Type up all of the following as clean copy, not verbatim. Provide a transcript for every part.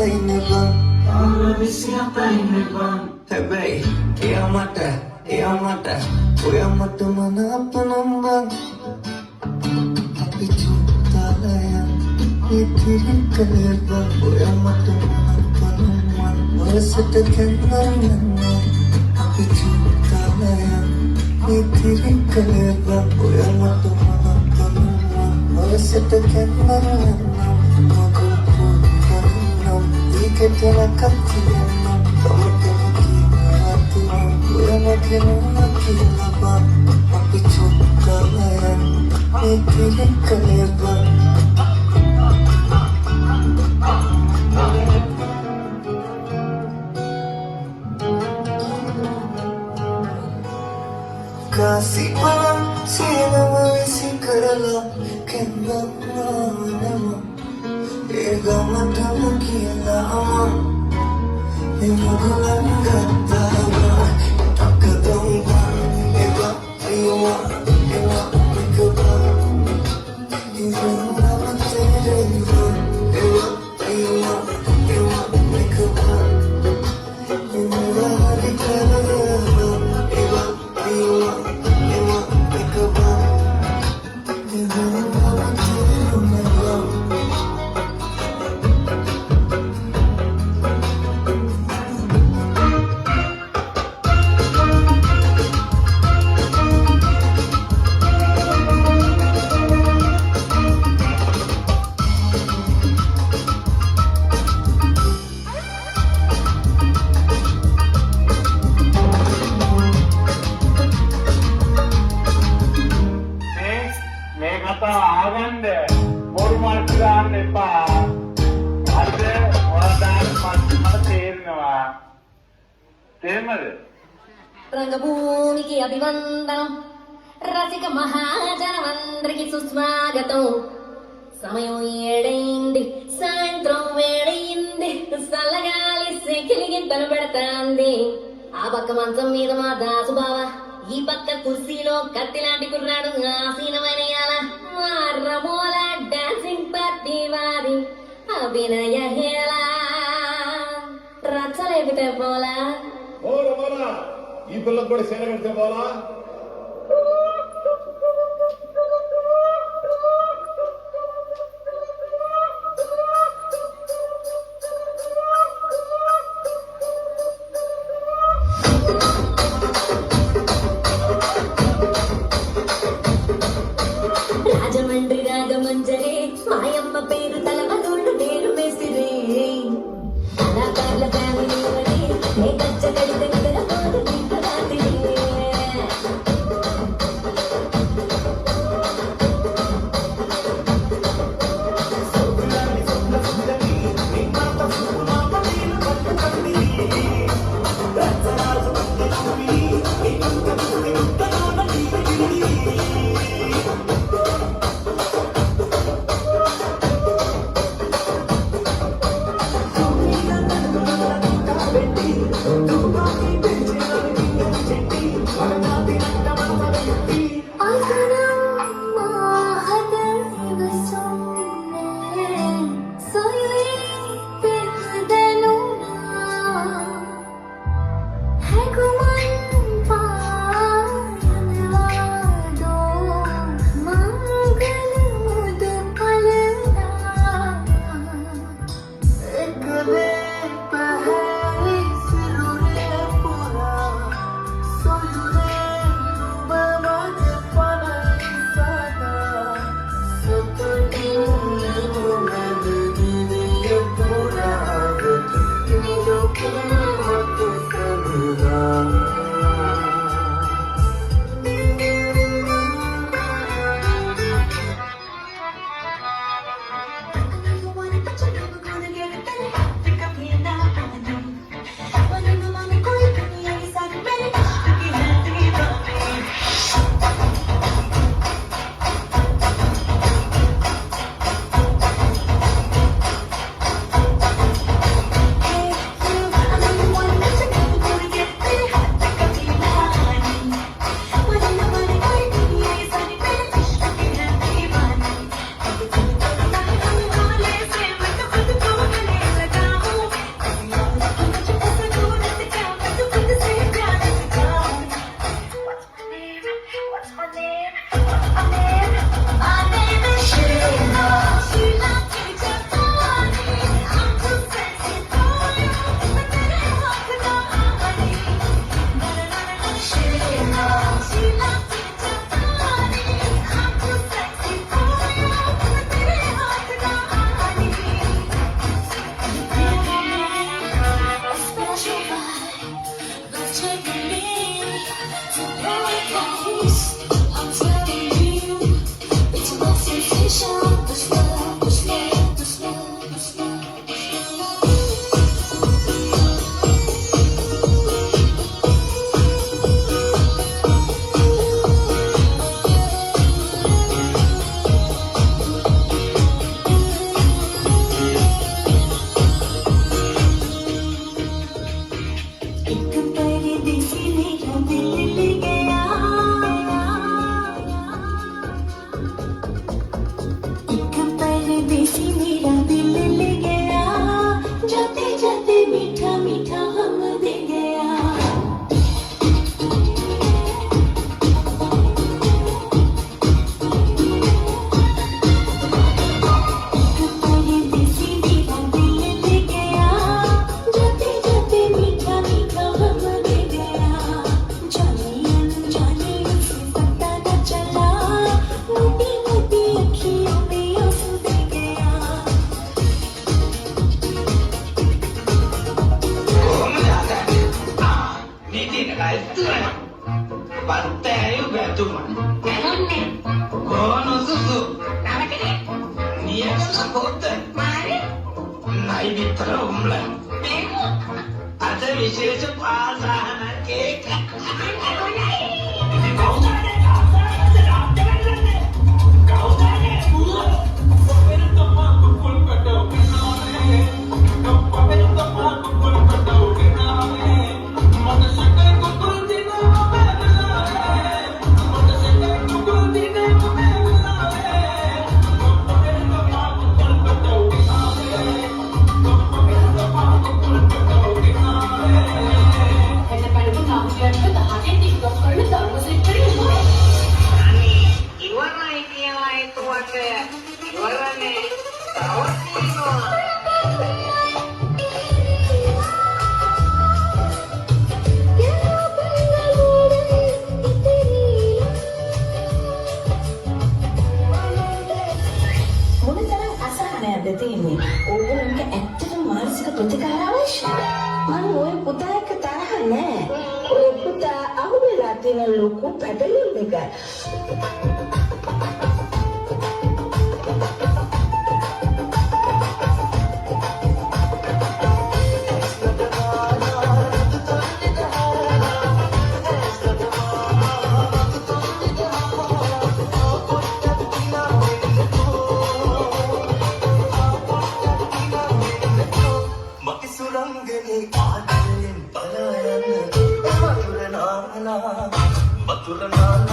ini bang. Hey babe, yang mata, oh yang mata mana penambang. Tapi cinta yang diberikan bang, oh yang mata mana penambang. Merasa terkenal, tapi cinta yang diberikan bang, oh yang mata mana penambang. Merasa terkenal, aku pun kenal. Dikatakan katian, kamu terkian, gue makin bang. Tapi cinta yang diberikan bang. Kasih malam sila mawisi karala kena nama ega mata mukila ama imugulan gata takadamba ega aywa mikuba izuna matere ega aywa mikuba inura dikara ega aywa mikuba izuna matere මේ කතාව ආගන්න බොරු මාර්ග දාන්න එපා. අද ඔයාදාන මට තේරෙනවා. තේමද? రంగభూమికి అభివందనం రసిక మహాజనమందరికి సుస్వాగతం సమయం ఏడైంది సాయంత్రం వేడైంది చల్లగాలి సెకిలి గింతలు పెడతాంది ఆ పక్క మంచం మీద మా దాసు బావ ఈ పక్క కుర్సీలో కత్తిలాంటి కుర్రాడు ఆసీనమైన మా రమోల డాన్సింగ్ పార్టీ వారి అభినయ హేళా రచ్చలేపితే పోలా ఈ పిల్లలకు కూడా సేన పెడితే పోలా. రాజమండ్రి రాగమంజరే మాయమ్మ పేరు తలవదోళ్ళు పేరు మేసిరే కళాకారుల ఫ్యామిలీ వరే ఏ గచ్చ కడితే నిద్రపోదు నిద్రరాత్రి පත්තෑයු බැතුම ගෝනු සුසු නිය සුසුකොත්ත නයි විතර උම්ල අද විශේෂ පාසාහන කේක ඉවරයි කියලා හිතුවට ඉවරනේ තවත් තියෙනවා මොනතරම් අසහනයක්ද තියෙන්නේ? ඕගොල්ලන්ට ඇත්තටම මානසික ප්‍රතිකාර අවශ්‍යයි. මම ওই පුතා එක්ක තරහ නෑ. ඔය පුතා අහුවෙලා තියෙන ලොකු පැටලීම් එකයි. මති සුරංගනේ ආදරයෙන් පලායන්න වතුරනාන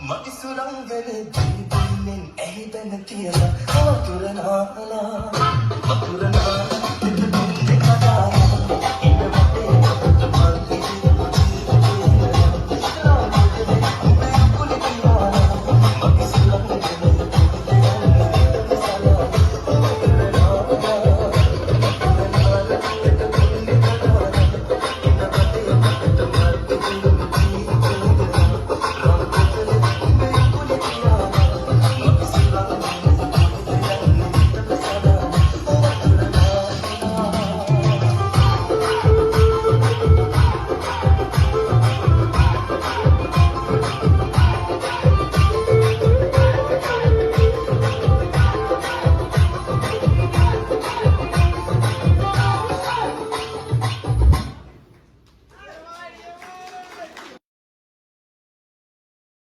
මති සුරංගනේ ජීවිතෙන් ඇහිදන කියලා වතුරනාලා